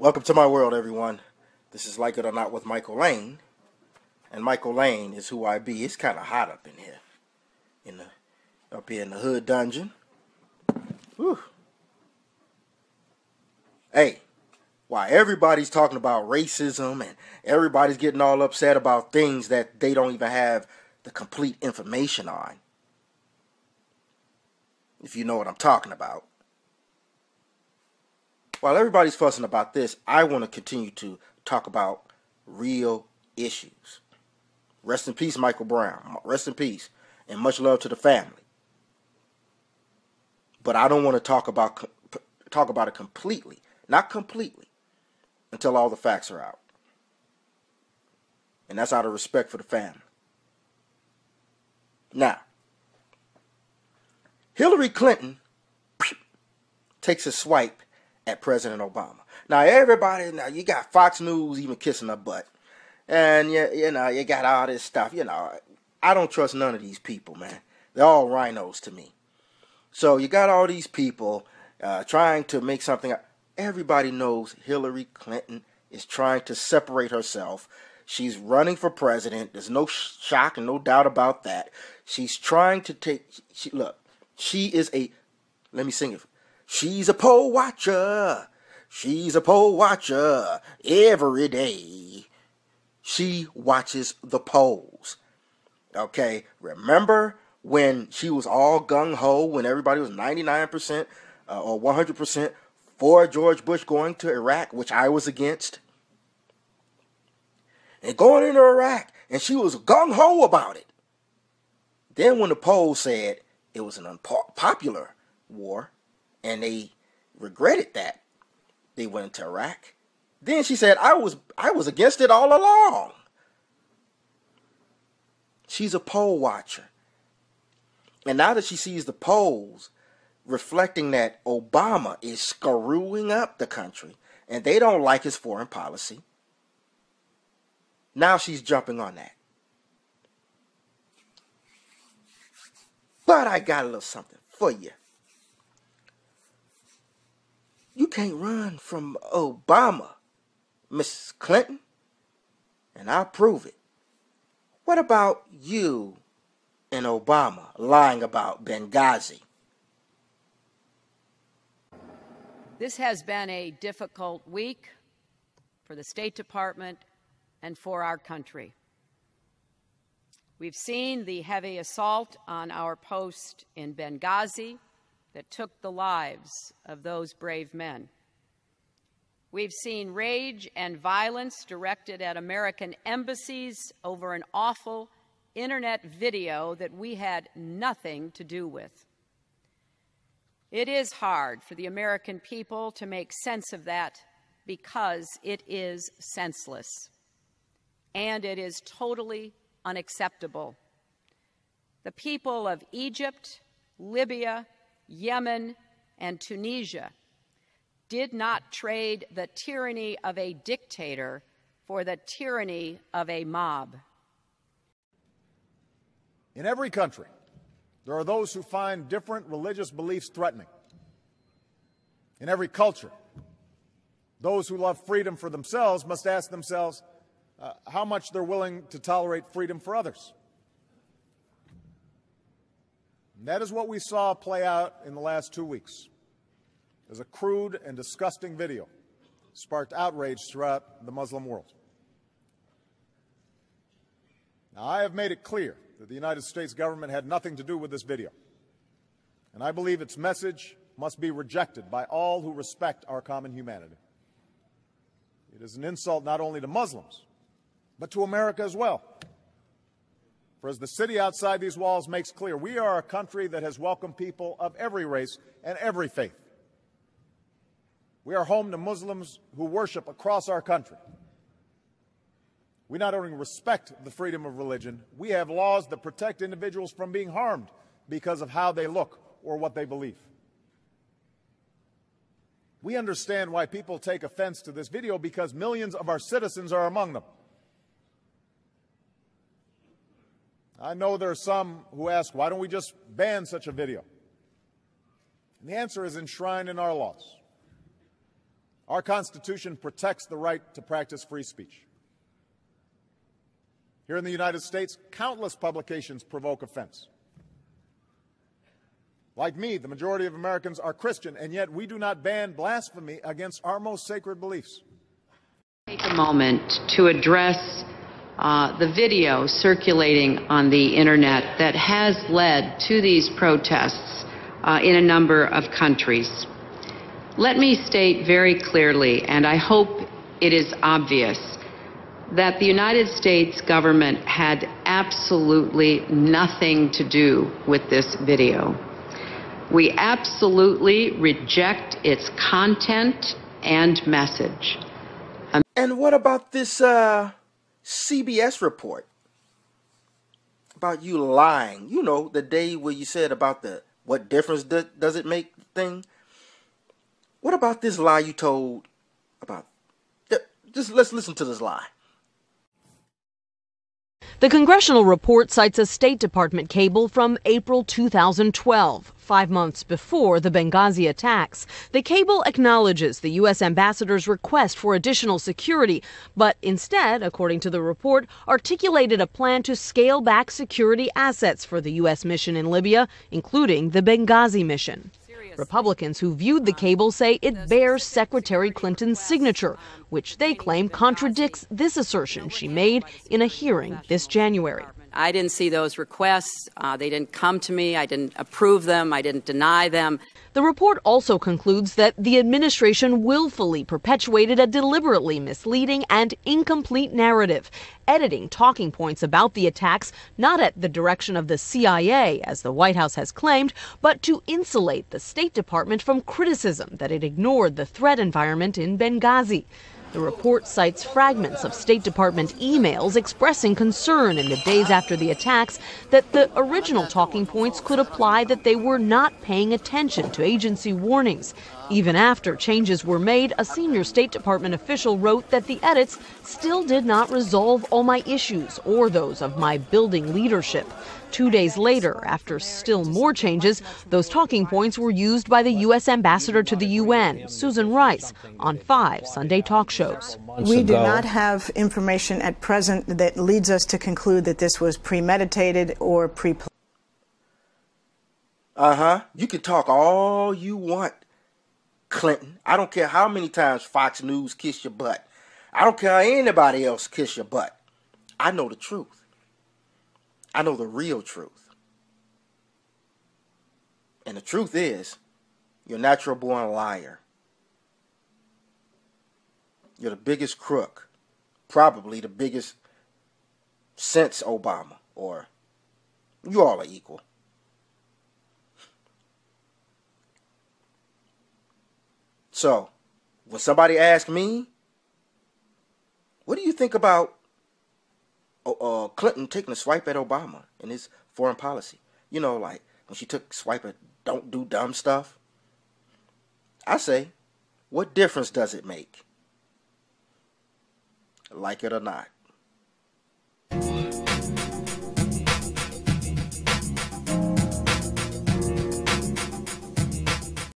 Welcome to my world, everyone. This is Like It or Not with Michael Lane. And Michael Lane is who I be. It's kind of hot up in here. Up here in the hood dungeon. Whew. Hey, while everybody's talking about racism and everybody's getting all upset about things that they don't even have the complete information on, if you know what I'm talking about. While everybody's fussing about this, I want to continue to talk about real issues. Rest in peace, Michael Brown. Rest in peace. And much love to the family. But I don't want to talk about it completely. Not completely. Until all the facts are out. And that's out of respect for the family. Now, Hillary Clinton takes a swipe at President Obama. Now you got Fox News even kissing her butt. And you got all this stuff. I don't trust none of these people, man. They're all rhinos to me. So you got all these people trying to make something. Everybody knows Hillary Clinton is trying to separate herself. She's running for president. There's no shock and no doubt about that. She's trying to take. She is a. Let me sing it. She's a poll watcher. She's a poll watcher every day. She watches the polls. Okay, remember when she was all gung-ho, when everybody was 99% or 100% for George Bush going to Iraq, which I was against? And going into Iraq, and she was gung-ho about it. Then when the polls said it was an unpopular war, and they regretted that they went into Iraq, then she said, I was against it all along. She's a poll watcher. And now that she sees the polls reflecting that Obama is screwing up the country and they don't like his foreign policy, now she's jumping on that. But I got a little something for you. You can't run from Obama, Mrs. Clinton, and I'll prove it. What about you and Obama lying about Benghazi? This has been a difficult week for the State Department and for our country. We've seen the heavy assault on our post in Benghazi that took the lives of those brave men. We've seen rage and violence directed at American embassies over an awful internet video that we had nothing to do with. It is hard for the American people to make sense of that because it is senseless and it is totally unacceptable. The people of Egypt, Libya, Yemen, and Tunisia did not trade the tyranny of a dictator for the tyranny of a mob. In every country, there are those who find different religious beliefs threatening. In every culture, those who love freedom for themselves must ask themselves how much they're willing to tolerate freedom for others. And that is what we saw play out in the last 2 weeks, as a crude and disgusting video sparked outrage throughout the Muslim world. Now, I have made it clear that the United States government had nothing to do with this video, and I believe its message must be rejected by all who respect our common humanity. It is an insult not only to Muslims, but to America as well. For as the city outside these walls makes clear, we are a country that has welcomed people of every race and every faith. We are home to Muslims who worship across our country. We not only respect the freedom of religion, we have laws that protect individuals from being harmed because of how they look or what they believe. We understand why people take offense to this video because millions of our citizens are among them. I know there are some who ask, why don't we just ban such a video? And the answer is enshrined in our laws. Our Constitution protects the right to practice free speech. Here in the United States, countless publications provoke offense. Like me, the majority of Americans are Christian, and yet we do not ban blasphemy against our most sacred beliefs. Take a moment to address the video circulating on the internet that has led to these protests in a number of countries. Let me state very clearly, and I hope it is obvious, that the United States government had absolutely nothing to do with this video. We absolutely reject its content and message. And what about this CBS report about you lying? You know, the day where you said about the what difference does it make thing? What about this lie you told about? Just let's listen to this lie. The congressional report cites a State Department cable from April 2012, 5 months before the Benghazi attacks. The cable acknowledges the U.S. ambassador's request for additional security, but instead, according to the report, articulated a plan to scale back security assets for the U.S. mission in Libya, including the Benghazi mission. Republicans who viewed the cable say it bears Secretary Clinton's signature, which they claim contradicts this assertion she made in a hearing this January. I didn't see those requests. They didn't come to me. I didn't approve them. I didn't deny them. The report also concludes that the administration willfully perpetuated a deliberately misleading and incomplete narrative, editing talking points about the attacks not at the direction of the CIA, as the White House has claimed, but to insulate the State Department from criticism that it ignored the threat environment in Benghazi. The report cites fragments of State Department emails expressing concern in the days after the attacks that the original talking points could imply that they were not paying attention to agency warnings. Even after changes were made, a senior State Department official wrote that the edits still did not resolve all my issues or those of my building leadership. 2 days later, after still more changes, those talking points were used by the U.S. ambassador to the UN, Susan Rice, on 5 Sunday talk shows. We do not have information at present that leads us to conclude that this was premeditated or pre-planned. You can talk all you want, Clinton. I don't care how many times Fox News kiss your butt. I don't care how anybody else kiss your butt. I know the truth. I know the real truth. And the truth is, you're a natural born liar. You're the biggest crook. Probably the biggest since Obama. Or you all are equal. So, when somebody asks me, what do you think about Clinton taking a swipe at Obama in his foreign policy? You know, like when she took a swipe at don't do dumb stuff. I say, what difference does it make? Like it or not.